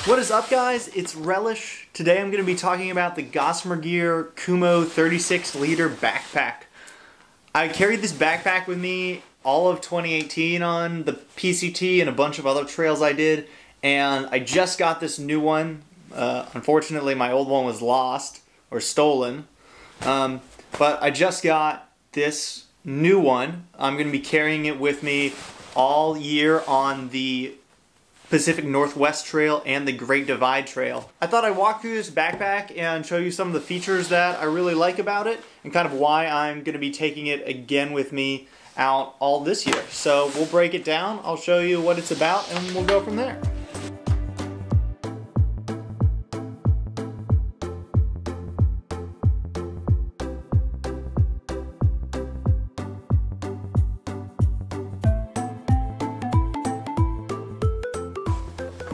What is up, guys? It's Relish. Today I'm going to be talking about the Gossamer Gear Kumo 36 liter backpack. I carried this backpack with me all of 2018 on the PCT and a bunch of other trails I did, and I just got this new one. Unfortunately, my old one was lost or stolen, but I just got this new one. I'm going to be carrying it with me all year on the Pacific Northwest Trail and the Great Divide Trail. I thought I'd walk through this backpack and show you some of the features that I really like about it and kind of why I'm going to be taking it again with me out all this year. So we'll break it down, I'll show you what it's about, and we'll go from there.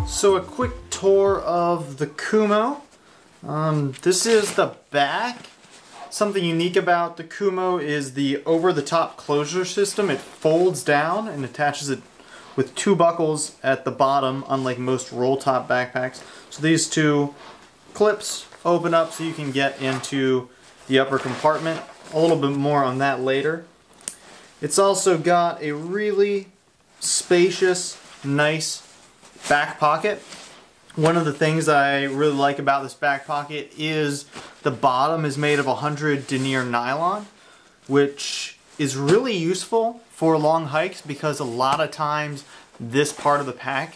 So a quick tour of the Kumo. This is the back. Something unique about the Kumo is the over-the-top closure system. It folds down and attaches it with two buckles at the bottom, unlike most roll-top backpacks. So these two clips open up so you can get into the upper compartment. A little bit more on that later. It's also got a really spacious, nice back pocket. One of the things I really like about this back pocket is the bottom is made of 100 denier nylon, which is really useful for long hikes because a lot of times this part of the pack,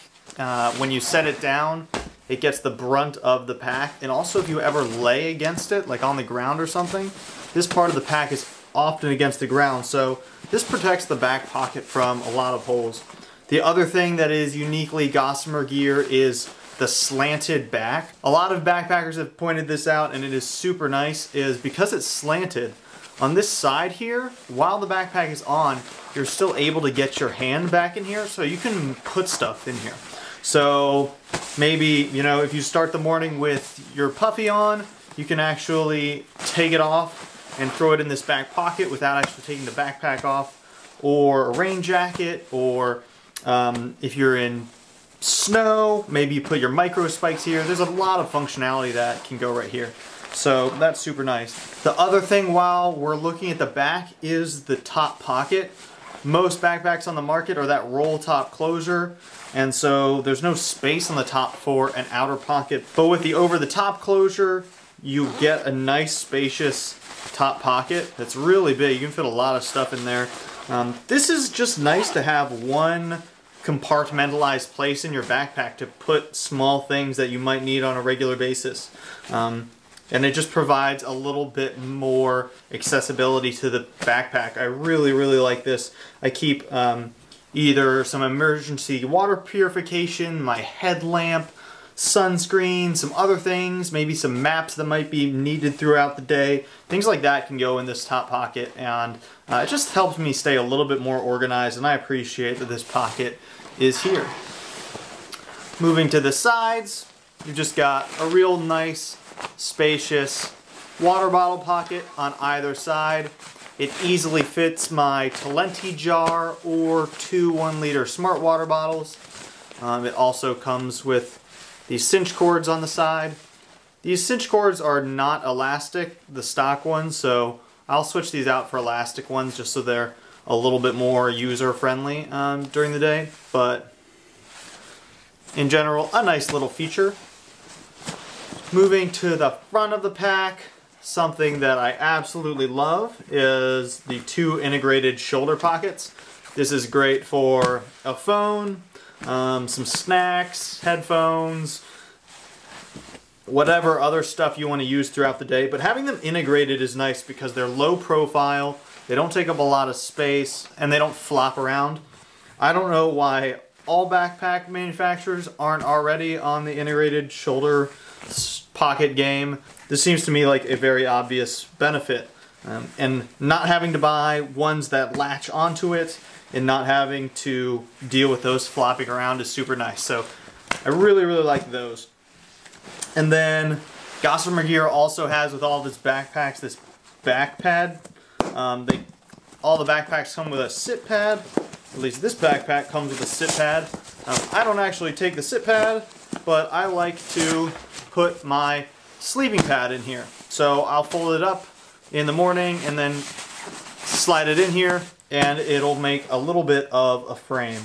when you set it down, it gets the brunt of the pack. And also if you ever lay against it, like on the ground or something, this part of the pack is often against the ground, so this protects the back pocket from a lot of holes. The other thing that is uniquely Gossamer Gear is the slanted back. A lot of backpackers have pointed this out, and it is super nice, is because it's slanted. On this side here, while the backpack is on, you're still able to get your hand back in here, so you can put stuff in here. So maybe, you know, if you start the morning with your puffy on, you can actually take it off and throw it in this back pocket without actually taking the backpack off, or a rain jacket, or if you're in snow, maybe you put your micro spikes here. There's a lot of functionality that can go right here. So that's super nice. The other thing while we're looking at the back is the top pocket. Most backpacks on the market are that roll top closure, and so there's no space on the top for an outer pocket. But with the over the top closure, you get a nice spacious top pocket that's really big. You can fit a lot of stuff in there. This is just nice to have one compartmentalized place in your backpack to put small things that you might need on a regular basis. And it just provides a little bit more accessibility to the backpack. I really like this. I keep either some emergency water purification, my headlamp, sunscreen, some other things, maybe some maps that might be needed throughout the day. Things like that can go in this top pocket, and it just helps me stay a little bit more organized, and I appreciate that this pocket is here. Moving to the sides, you've just got a real nice, spacious water bottle pocket on either side. It easily fits my Talenti jar or two 1-liter smart water bottles. It also comes with these cinch cords on the side. These cinch cords are not elastic, the stock ones, so I'll switch these out for elastic ones just so they're a little bit more user-friendly during the day. But in general, a nice little feature. Moving to the front of the pack, something that I absolutely love is the two integrated shoulder pockets. This is great for a phone, some snacks, headphones, whatever other stuff you want to use throughout the day. But having them integrated is nice because they're low profile, they don't take up a lot of space, and they don't flop around. I don't know why all backpack manufacturers aren't already on the integrated shoulder pocket game. This seems to me like a very obvious benefit. And not having to buy ones that latch onto it and not having to deal with those flopping around is super nice. So I really like those. And then Gossamer Gear also has, with all of its backpacks, this back pad. All the backpacks come with a sit pad. At least this backpack comes with a sit pad. I don't actually take the sit pad but I like to put my sleeping pad in here. So I'll fold it up in the morning and then slide it in here, and it'll make a little bit of a frame.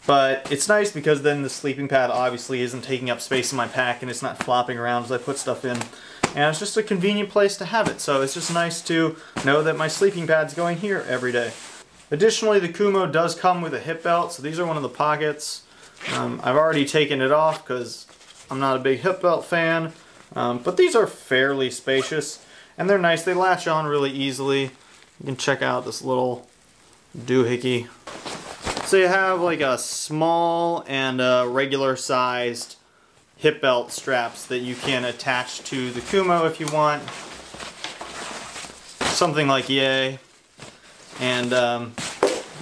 But it's nice because then the sleeping pad obviously isn't taking up space in my pack and it's not flopping around as I put stuff in. And it's just a convenient place to have it. So it's just nice to know that my sleeping pad's going here every day. Additionally, the Kumo does come with a hip belt. So these are one of the pockets. I've already taken it off because I'm not a big hip belt fan. But these are fairly spacious and they're nice. They latch on really easily. You can check out this little doohickey. So you have like a small and a regular sized hip belt straps that you can attach to the Kumo if you want. Something like yay. And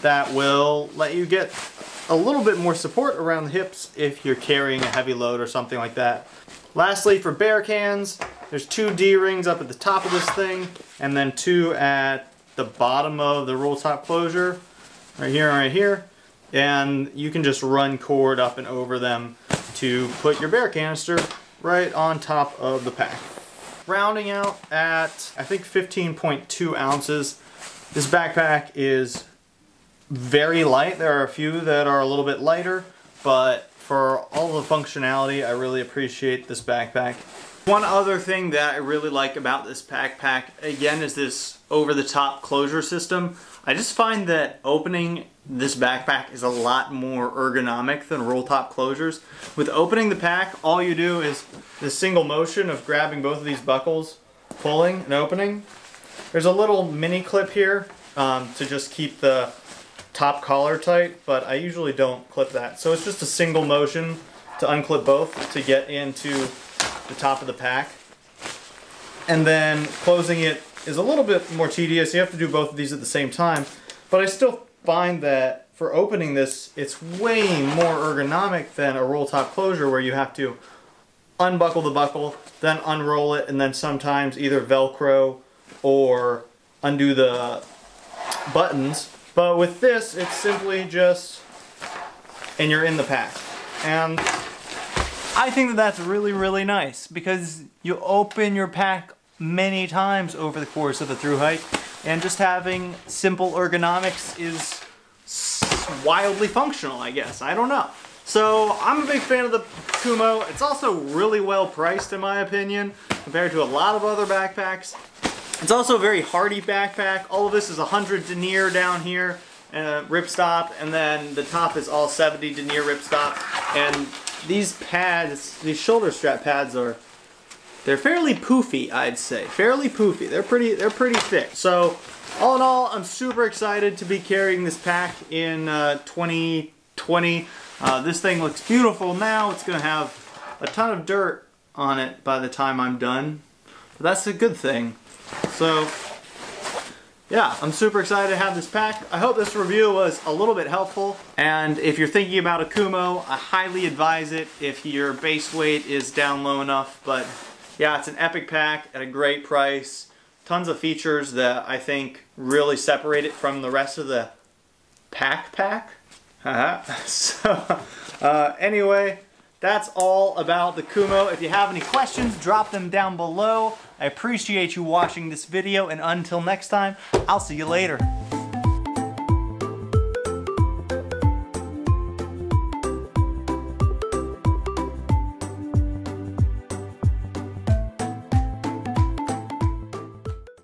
that will let you get a little bit more support around the hips if you're carrying a heavy load or something like that. Lastly, for bear cans, there's 2 D-rings up at the top of this thing and then 2 at the bottom of the roll top closure. Right here and right here. And you can just run cord up and over them to put your bear canister right on top of the pack. Rounding out at, I think, 15.2 ounces. This backpack is very light. There are a few that are a little bit lighter, but for all the functionality, I really appreciate this backpack. One other thing that I really like about this backpack, again, is this over-the-top closure system. I just find that opening this backpack is a lot more ergonomic than roll top closures. With opening the pack, all you do is the single motion of grabbing both of these buckles, pulling and opening. There's a little mini clip here to just keep the top collar tight, but I usually don't clip that. So it's just a single motion to unclip both to get into the top of the pack. And then closing it is a little bit more tedious. You have to do both of these at the same time, but I still find that for opening this, it's way more ergonomic than a roll top closure where you have to unbuckle the buckle, then unroll it, and then sometimes either Velcro or undo the buttons. But with this, it's simply just, and you're in the pack. And I think that that's really, really nice because you open your pack many times over the course of a thru hike, and just having simple ergonomics is wildly functional, I guess. I don't know. So I'm a big fan of the Kumo. It's also really well priced in my opinion compared to a lot of other backpacks. It's also a very hardy backpack. All of this is 100 denier down here, ripstop, and then the top is all 70 denier ripstop. And these pads, these shoulder strap pads they're fairly poofy, I'd say. Fairly poofy. They're pretty thick. So, all in all, I'm super excited to be carrying this pack in 2020. This thing looks beautiful now. It's going to have a ton of dirt on it by the time I'm done. But that's a good thing. So, yeah, I'm super excited to have this pack. I hope this review was a little bit helpful. And if you're thinking about a Kumo, I highly advise it if your base weight is down low enough. But yeah, it's an epic pack at a great price. Tons of features that I think really separate it from the rest of the pack. So, anyway, that's all about the Kumo. If you have any questions, drop them down below. I appreciate you watching this video, and until next time, I'll see you later.